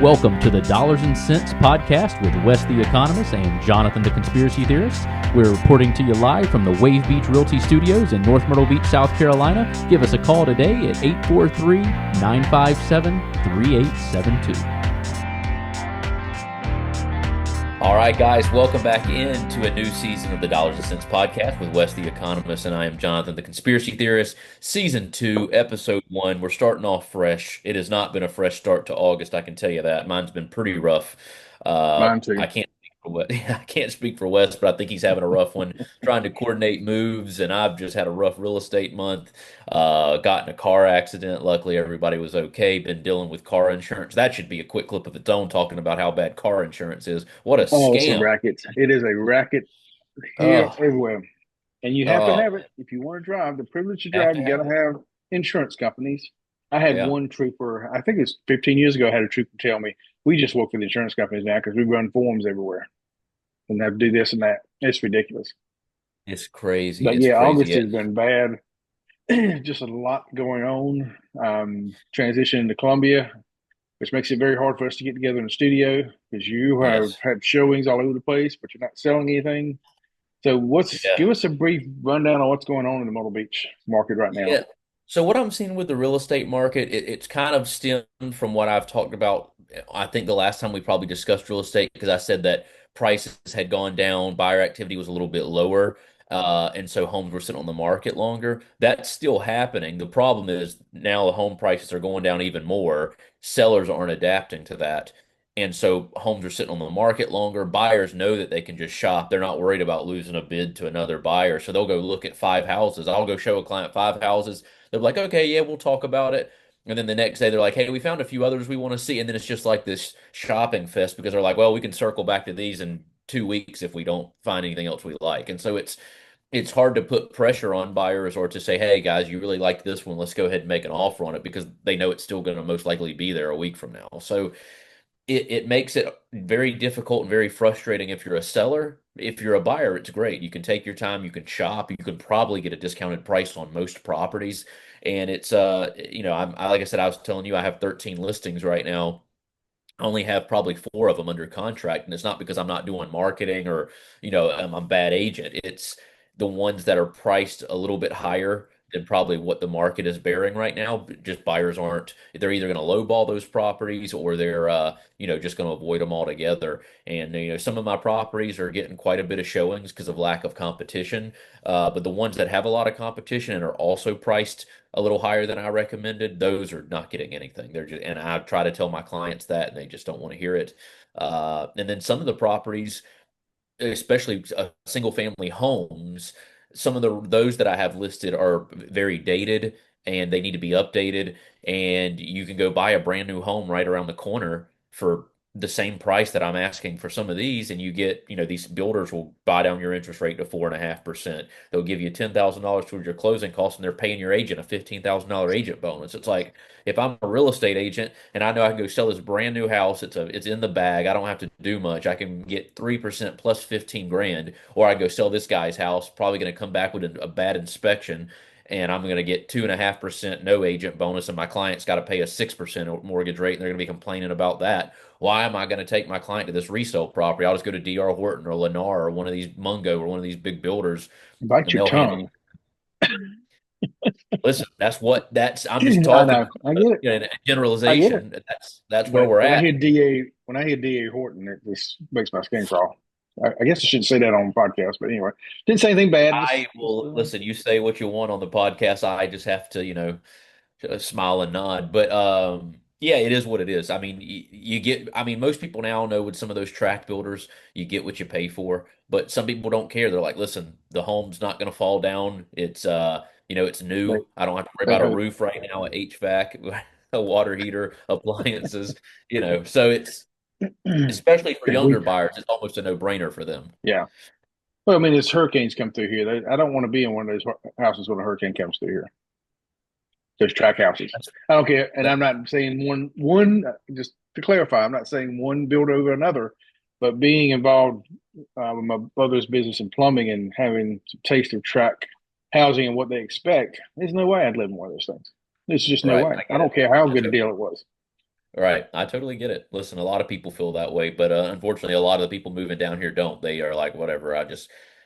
Welcome to the Dollars and Cents podcast with Wes the Economist and Jonathan the Conspiracy Theorist. We're reporting to you live from the Wave Beach Realty Studios in North Myrtle Beach, South Carolina. Give us a call today at 843-957-3872. All right, guys, welcome back into a new season of the Dollars and Cents podcast with Wes the Economist, and I am Jonathan the Conspiracy Theorist. Season 2, Episode 1. We're starting off fresh. It has not been a fresh start to August, I can tell you that. Mine's been pretty rough. Mine too. I can't speak for I can't speak for Wes, but I think he's having a rough one trying to coordinate moves, and I've just had a rough real estate month. Got in a car accident. Luckily, everybody was okay. Been dealing with car insurance. That should be a quick clip of its own, talking about how bad car insurance is. What a Oh, it's a scam. racket. It is a racket here, Oh, everywhere. And you have to oh, have it if you want to drive. The privilege to have drive, to you got have to it. have insurance companies. I had Yeah. one trooper, I think it's 15 years ago, I had a trooper tell me, we just work for the insurance companies now because we run forms everywhere and have to do this and that. It's ridiculous. It's crazy. But It's yeah, crazy. August Yeah. has been bad. Just a lot going on. Transition to Columbia, which makes it very hard for us to get together in the studio because you have Yes. had showings all over the place, but you're not selling anything. So Yeah. give us a brief rundown on what's going on in the Myrtle Beach market right now. Yeah. So what I'm seeing with the real estate market, it's kind of stemmed from what I've talked about. I think the last time we probably discussed real estate, because I said that prices had gone down, buyer activity was a little bit lower, and so homes were sitting on the market longer. That's still happening. The problem is now the home prices are going down even more. Sellers aren't adapting to that. And so homes are sitting on the market longer. Buyers know that they can just shop. They're not worried about losing a bid to another buyer. So they'll go look at 5 houses. I'll go show a client 5 houses. They're like, okay, yeah, we'll talk about it. And then the next day they're like, hey, we found a few others we want to see. And then it's just like this shopping fest because they're like, well, we can circle back to these in 2 weeks if we don't find anything else we like. And so it's hard to put pressure on buyers or to say, hey guys, you really like this one, let's go ahead and make an offer on it, because they know it's still going to most likely be there a week from now. So it makes it very difficult and very frustrating if you're a seller. If you're a buyer, it's great. You can take your time, you can shop, you can probably get a discounted price on most properties. And it's like I said, I was telling you, I have 13 listings right now. I only have probably 4 of them under contract, and it's not because I'm not doing marketing or, I'm a bad agent. It's the ones that are priced a little bit higher than probably what the market is bearing right now. Just buyers aren't, they're either going to lowball those properties or they're, just going to avoid them altogether. And, some of my properties are getting quite a bit of showings because of lack of competition. But the ones that have a lot of competition and are also priced a little higher than I recommended, those are not getting anything. They're just, and I try to tell my clients that, and they just don't want to hear it. And then some of the properties, especially single family homes, some of those that I have listed are very dated and they need to be updated. And you can go buy a brand new home right around the corner for the same price that I'm asking for some of these, and you get, these builders will buy down your interest rate to 4.5%. They'll give you $10,000 towards your closing costs, and they're paying your agent a $15,000 agent bonus. It's like, if I'm a real estate agent and I know I can go sell this brand new house, it's in the bag. I don't have to do much. I can get 3% plus 15 grand, or I go sell this guy's house, probably going to come back with a bad inspection, and I'm going to get 2.5% no agent bonus, and my client's got to pay a 6% mortgage rate, and they're going to be complaining about that. Why am I going to take my client to this resale property? I'll just go to D.R. Horton or Lennar or one of these Mungo or one of these big builders, Bite and your they'll handle tongue. Listen, I'm just I talking know. I get it. in a I get it. generalization. That's where But we're at. When I hear DA Horton, it just makes my skin crawl. I guess I shouldn't say that on the podcast, but anyway, didn't say anything bad. I will listen. You say what you want on the podcast. I just have to, smile and nod. But yeah, it is what it is. I mean, you get. I mean, most people now know with some of those tract builders, you get what you pay for. But some people don't care. They're like, listen, the home's not going to fall down. It's They, new. I don't have to worry they about a hope. roof right now, a HVAC, a water heater, appliances. So it's especially for Yeah, younger buyers, it's almost a no-brainer for them. yeah. Well, I mean, as hurricanes come through here, I don't want to be in one of those houses when a hurricane comes through here. Those track houses. That's, I don't care, and that, I'm not saying one. Just to clarify, I'm not saying one build over another, but being involved with my brother's business in plumbing and having some taste of track housing and what they expect, there's no way I'd live in one of those things. There's just no right. way. I I get don't it. care how I good a totally deal it was. Right. I totally get it. Listen, a lot of people feel that way, but unfortunately, a lot of the people moving down here don't. They are like, whatever.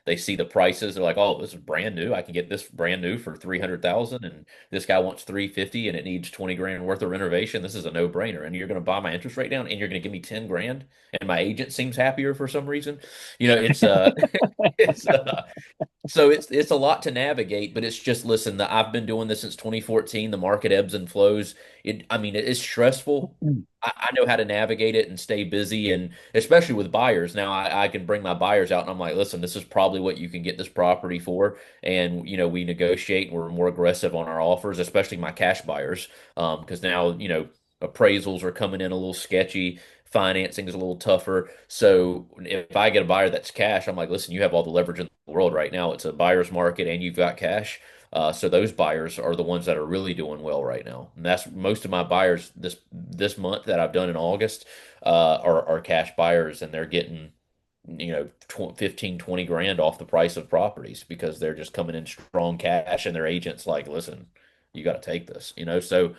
They see the prices. They're like, oh, this is brand new. I can get this brand new for 300,000, and this guy wants 350, and it needs 20 grand worth of renovation. This is a no-brainer. And you're going to buy my interest rate down, and you're going to give me 10 grand, and my agent seems happier for some reason. It's it's so it's a lot to navigate, but it's just listen, I've been doing this since 2014. The market ebbs and flows. I mean, it is stressful. I know how to navigate it and stay busy, and especially with buyers. Now I can bring my buyers out, and I'm like, listen, this is probably what you can get this property for, and we negotiate, and we're more aggressive on our offers, especially my cash buyers, because now appraisals are coming in a little sketchy. Financing is a little tougher. So if I get a buyer that's cash, I'm like, listen, you have all the leverage in the world right now. It's a buyer's market and you've got cash. So those buyers are the ones that are really doing well right now. And that's most of my buyers this month that I've done in August are cash buyers, and they're getting 15, 20 grand off the price of properties because they're just coming in strong cash, and their agents like, listen, you got to take this. So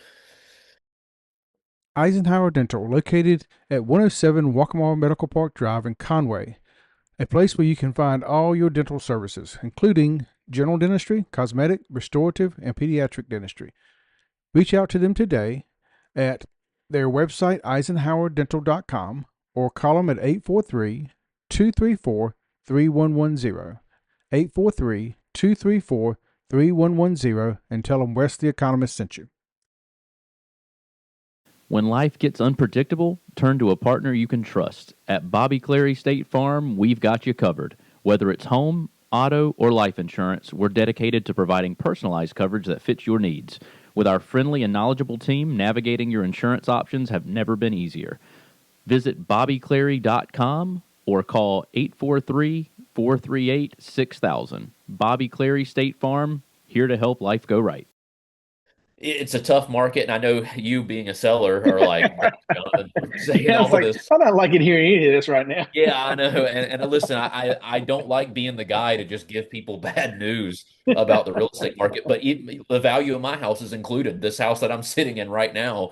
Eisenhower Dental, located at 107 Waccamaw Medical Park Drive in Conway, a place where you can find all your dental services, including general dentistry, cosmetic, restorative, and pediatric dentistry. Reach out to them today at their website, eisenhowerdental.com, or call them at 843 234 3110. 843 234 3110 and tell them Wes the Economist sent you. When life gets unpredictable, turn to a partner you can trust. At Bobby Clary State Farm, we've got you covered. Whether it's home, auto, or life insurance, we're dedicated to providing personalized coverage that fits your needs. With our friendly and knowledgeable team, navigating your insurance options have never been easier. Visit bobbyclary.com or call 843-438-6000. Bobby Clary State Farm, here to help life go right. it's a tough market, and I know you being a seller are like, Jonathan, we're saying Yeah, it's all like this. I'm not liking hearing any of this right now. Yeah, I know. And listen, I don't like being the guy to just give people bad news about the real estate market, but the value of my house is included. This house that I'm sitting in right now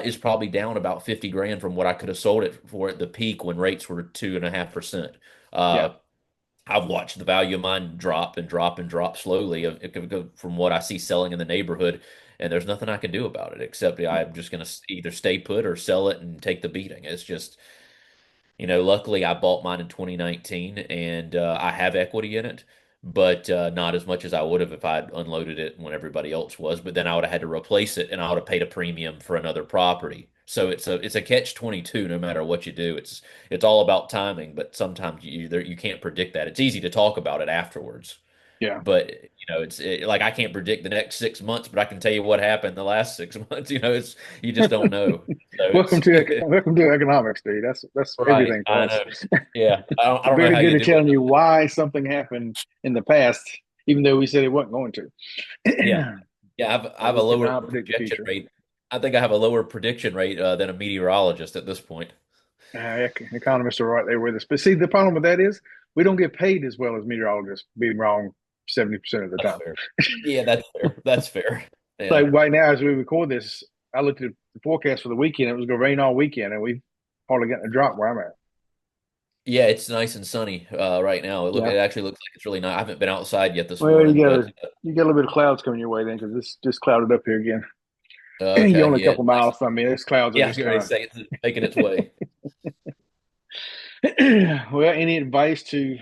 is probably down about 50 grand from what I could have sold it for at the peak when rates were 2.5%. Yeah, Uh, I've watched the value of mine drop and drop and drop slowly from what I see selling in the neighborhood, and there's nothing I can do about it except I'm just going to either stay put or sell it and take the beating. It's just, luckily I bought mine in 2019, and I have equity in it, but not as much as I would have if I'd unloaded it when everybody else was. But then I would have had to replace it, and I would have paid a premium for another property. So it's a catch 22 no matter what you do. It's all about timing, but sometimes you can't predict that. It's easy to talk about it afterwards, yeah. but like I can't predict the next 6 months, but I can tell you what happened the last 6 months. It's you just don't know. So Welcome it's to welcome to economics, dude. That's right. everything for I us. know. Yeah, I don't know Very how good you at do it. telling you why something happened in the past, even though we said it wasn't going Yeah, to. yeah. I But have a we lower cannot predict the projection future. rate. I think I have a lower prediction rate than a meteorologist at this point. Economists are right there with us. But see, the problem with that is we don't get paid as well as meteorologists, being wrong 70% of the That's time. fair. Yeah, that's fair. That's fair. So Yeah. right now, as we record this, I looked at the forecast for the weekend. It was going to rain all weekend, and we've hardly gotten a drop where I'm at. Yeah, it's nice and sunny right now. Yeah. It actually looks like it's really nice. I haven't been outside yet this Well, morning, but you got a little bit of clouds coming your way then, because it's just clouded up here again. You're okay. only a Yeah, couple it's nice. miles from me. Those clouds are Yeah, I was just going to kind say it's making its way. of. Well, any advice to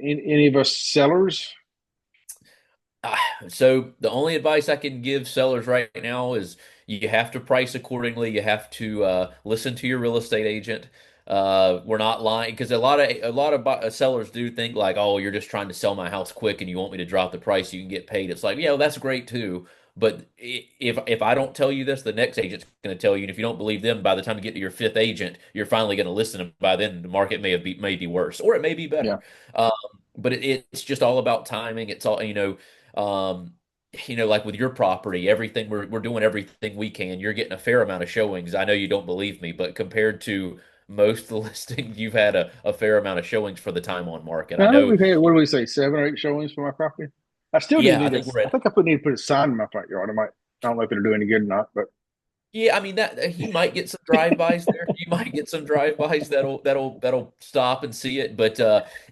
any of us sellers? Ah, So the only advice I can give sellers right now is you have to price accordingly. You have to listen to your real estate agent. We're not lying because a lot of sellers do think like, oh, you're just trying to sell my house quick and you want me to drop the price so you can get paid. It's like, yeah, well, that's great too. But if I don't tell you this, the next agent's going to tell you, and if you don't believe them, by the time you get to your fifth agent, you're finally going to listen. And by then, the market may be worse, or it may be Yeah. better. Um, but it's just all about timing. It's all um, like with your property, everything we're doing everything we can. You're getting a fair amount of showings. I know you don't believe me, but compared to most of the listings, you've had a fair amount of showings for the time on market. I I think know, we've had, what do we say, 7 or 8 showings for my property. I still do yeah, need to, I think I need to put a sign in my front yard. I don't know if it'll do any good or not, but Yeah, I mean that he might get some drive-bys there. You might get some drive-bys that'll stop and see it. But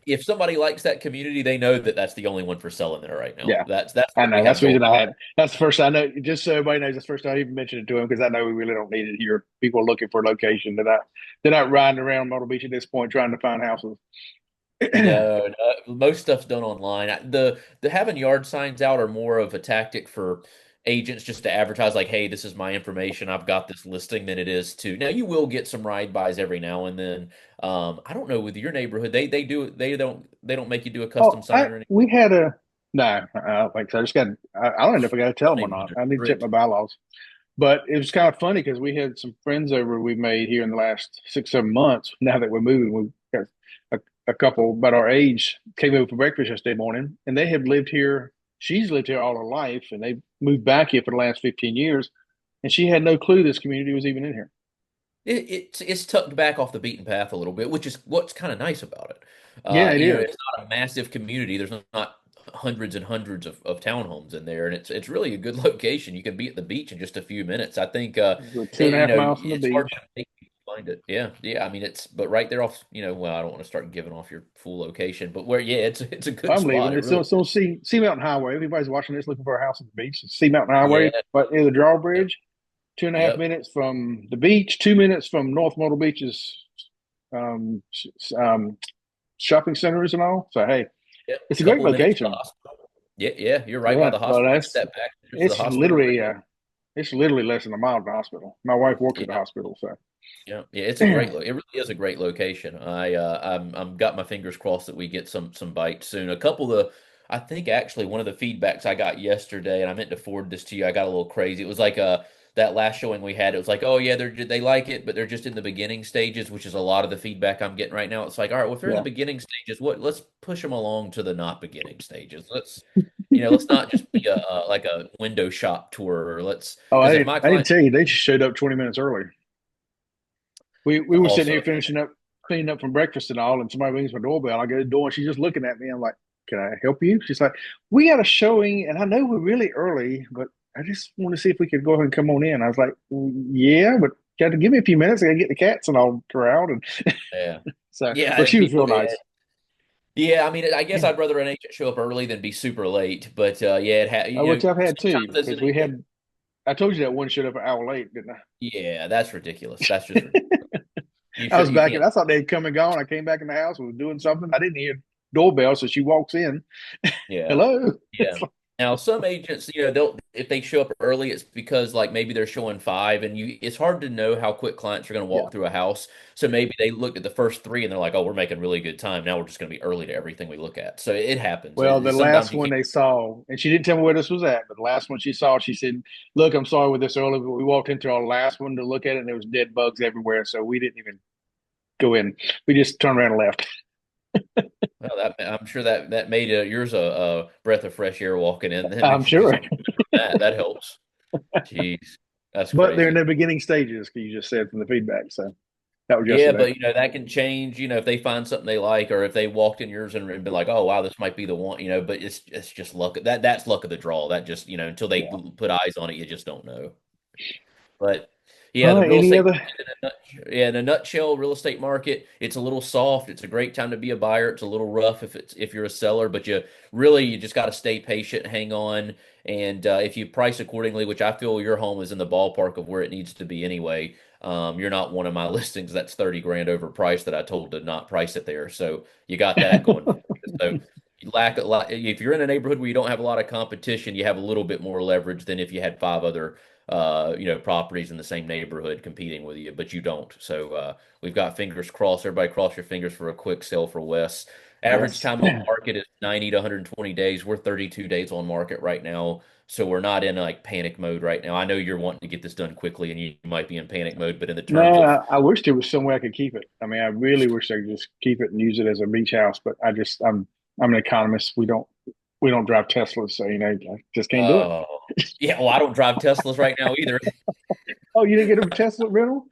if somebody likes that community, they know that that's the only one for selling there right now. Yeah, That's I what we know. have That's the going. reason I had. That's the first I know. Just so everybody knows, that's the first time I even mentioned it to him because I know we really don't need it here. People are looking for a location. They're not riding around Myrtle Beach at this point trying to find houses. No, no, most stuff's done online. The having yard signs out are more of a tactic for agents just to advertise like, hey, this is my information. I've got this listing than it is to. Now you will get some ride bys every now and then. I don't know with your neighborhood, they don't make you do a Oh, custom sign or anything. we had a no. I don't think so. I just got. I don't know if I got to tell I them don't or even know not. they're I need to check strict. my bylaws. But it was kind of funny because we had some friends over we made here in the last 6, 7 months. Now that we're moving, we got a couple about our age came over for breakfast yesterday morning, and they have lived here. She's lived here all her life, and they moved back here for the last 15 years, and she had no clue this community was even in here. It's tucked back off the beaten path a little bit, which is what's kind of nice about it. Yeah, it is. It's not a massive community. There's not hundreds and hundreds of townhomes in there, and it's really a good location. You can be at the beach in just a few minutes. I think We're 2.5 miles from the it's hard beach. to make people find it. Yeah, yeah. I mean, it's but right there off. Well, I don't want to start giving off your full location, but where yeah, it's a good I'm spot. leaving. It It's really. on Sea Mountain Highway. Everybody's watching this looking for a house at the beach. It's Sea Mountain Yeah. Highway, but near the Yep. drawbridge. Two and a half Yep. minutes from the beach. 2 minutes from North Myrtle Beach's um, um, shopping centers and all. So hey, Yep. it's a great Couple of minutes to the location. hospital. Yeah, yeah. You're right by Yeah, the well, hospital. Just step back. There's the it's hospital right literally there. it's literally less than a mile to the hospital. My wife works at the Yeah. hospital, so Yeah, yeah, it's a great look. It really is a great location. I'm got my fingers crossed that we get some bites soon. I think actually one of the feedbacks I got yesterday, and I meant to forward this to you. I got a little crazy. It was like that last showing we had. It was like, oh yeah, they like it, but they're just in the beginning stages, which is a lot of the feedback I'm getting right now. It's like, all right, well, if they're in the yeah. beginning stages, let's push them along to the not beginning stages. Let's not just be like a window shop tour. Or let's Oh, because if my I didn't client tell you they just showed up 20 minutes early. We were sitting also. here finishing up, cleaning up from breakfast and all, and somebody rings my doorbell. I go to the door, and she's just looking at me. I'm like, "Can I help you?" She's like, "We got a showing, and I know we're really early, but I just want to see if we could go ahead and come on in." I was like, "Yeah, but you got to give me a few minutes. I got to get the cats and all corraled." And Yeah. so, Yeah, but and she was people, real nice. yeah. I mean, I guess I'd rather an agent show up early than be super late. But yeah, Which I've had too, sometimes as an because we agent, had. I told you that one showed up an hour late, didn't I? yeah, that's ridiculous. That's just ridiculous. I was You back, and can't. I thought they'd come and gone. I came back in the house, was doing something. I didn't hear doorbell, so she walks in. Yeah, Hello. yeah. Now, some agents, they'll if they show up early, it's because like maybe they're showing five, and it's hard to know how quick clients are going to Yeah. walk through a house. So maybe they looked at the first three and they're like, "Oh, we're making really good time. Now we're just going to be early to everything we look at." So it happens. Well, the Sometimes last you one can't. they saw, and she didn't tell me where this was at, but the last one she saw, she said, "Look, I'm sorry with this early, but we walked into our last one to look at it, and there was dead bugs everywhere, so we didn't even go in. We just turned around and left." Well, I'm sure that made yours a breath of fresh air walking in. Then I'm if you just sure, get from that helps. Jeez, that's but they're in crazy. the beginning stages. You just said from the feedback, so that was Yeah, yesterday. but that can change. If they find something they like, or if they walked in yours and been like, "Oh, wow, this might be the one." But it's just luck. That's luck of the draw. That just until they Yeah. put eyes on it, you just don't know. But yeah, All the right. real Any estate other? market in a nutshell, real estate market, it's a little soft. It's a great time to be a buyer. It's a little rough if you're a seller, but you just got to stay patient, hang on, and if you price accordingly, which I feel your home is in the ballpark of where it needs to be anyway. You're not one of my listings that's 30 grand overpriced that I told to not price it there. So you got that going for you. So you lack a lot. If you're in a neighborhood where you don't have a lot of competition, you have a little bit more leverage than if you had five other properties in the same neighborhood competing with you, but you don't. So we've got fingers crossed. Everybody cross your fingers for a quick sale for Wes. Average Yes. time on market is 90 to 120 days. We're 32 days on market right now. So we're not in like panic mode right now. I know you're wanting to get this done quickly and you might be in panic mode, but in the No, terms of I wish there was some way I could keep it. I mean, I really wish I could just keep it and use it as a beach house, but I'm an economist. We don't drive Teslas, so I just can't do it. uh yeah, well, I don't drive Teslas right now either. Oh, you didn't get a Tesla rental?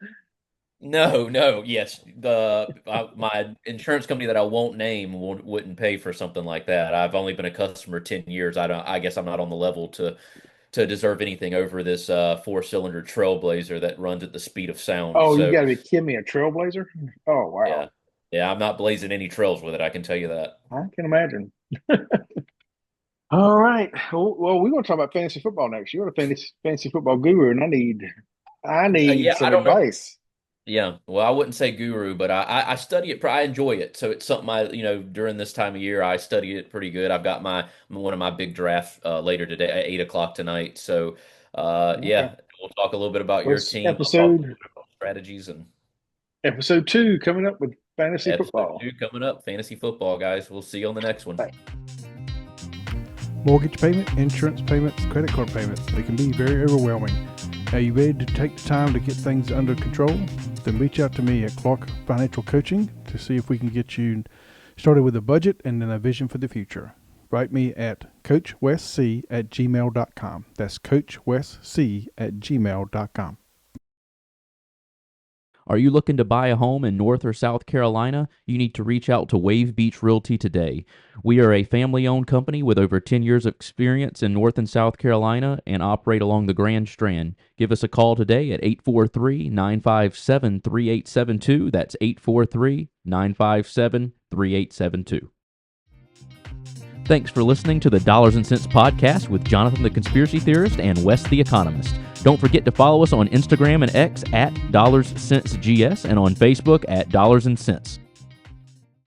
No, no, yes. The my insurance company that I won't name wouldn't pay for something like that. I've only been a customer 10 years. I guess I'm not on the level to to deserve anything over this four-cylinder Trailblazer that runs at the speed of sound. Oh, you So got to be kidding me! A Trailblazer? Oh, yeah, wow! yeah, I'm not blazing any trails with it. I can tell you that. I can imagine. All right. Well, we're going to talk about fantasy football next. You're a fantasy football guru, and I need Yeah, I some don't know. advice. Yeah, well, I wouldn't say guru, but I study it. I enjoy it, so it's something during this time of year I study it pretty good. I've got my one of my big drafts later today at 8 o'clock tonight. So, Okay. yeah, we'll talk a little bit about your What's team. I'll talk a little episode bit about strategies and episode 2 coming up with fantasy episode football? 2 coming up. Fantasy football, guys. We'll see you on the next one. Bye. Mortgage payment, insurance payments, credit card payments, they can be very overwhelming. Are you ready to take the time to get things under control? Then reach out to me at Clark Financial Coaching to see if we can get you started with a budget and then a vision for the future. Write me at coachwesc@gmail.com. That's coachwesc@gmail.com. Are you looking to buy a home in North or South Carolina? You need to reach out to Wave Beach Realty today. We are a family-owned company with over 10 years of experience in North and South Carolina and operate along the Grand Strand. Give us a call today at 843-957-3872. That's 843-957-3872. Thanks for listening to the Dollars and Cents Podcast with Jonathan the Conspiracy Theorist and Wes the Economist. Don't forget to follow us on Instagram and X at DollarsCentsGS and on Facebook at Dollars and Cents.